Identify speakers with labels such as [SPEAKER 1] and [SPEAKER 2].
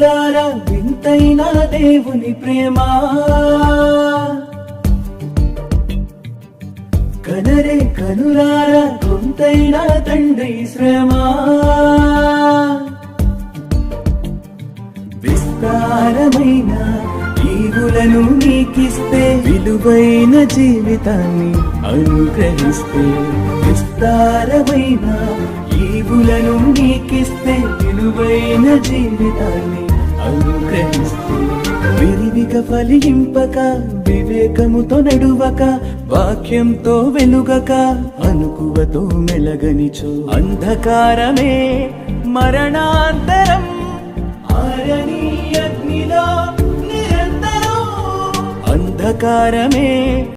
[SPEAKER 1] కనులారా వింతైన దేవుని ప్రేమ, కనరే కనులారా కొంతైన తండ్రి శ్రమ. విస్తారమైన ఈవులను నీకిస్తే, విలువైన జీవితాన్ని అనుగ్రహిస్తే. విస్తారమైన ఈవులను నీకిస్తే, విలువైన జీవితాన్ని అనుగ్రహిస్తే. విరివిగా ఫలింపక, వివేకముతో నడువక, వాక్యంతో వెలుగక, అనుకువతో మెలగనిచో అంధకారమే మరణాంతరం. ఆరని అగ్నిలో నిరంతరం అంధకారమే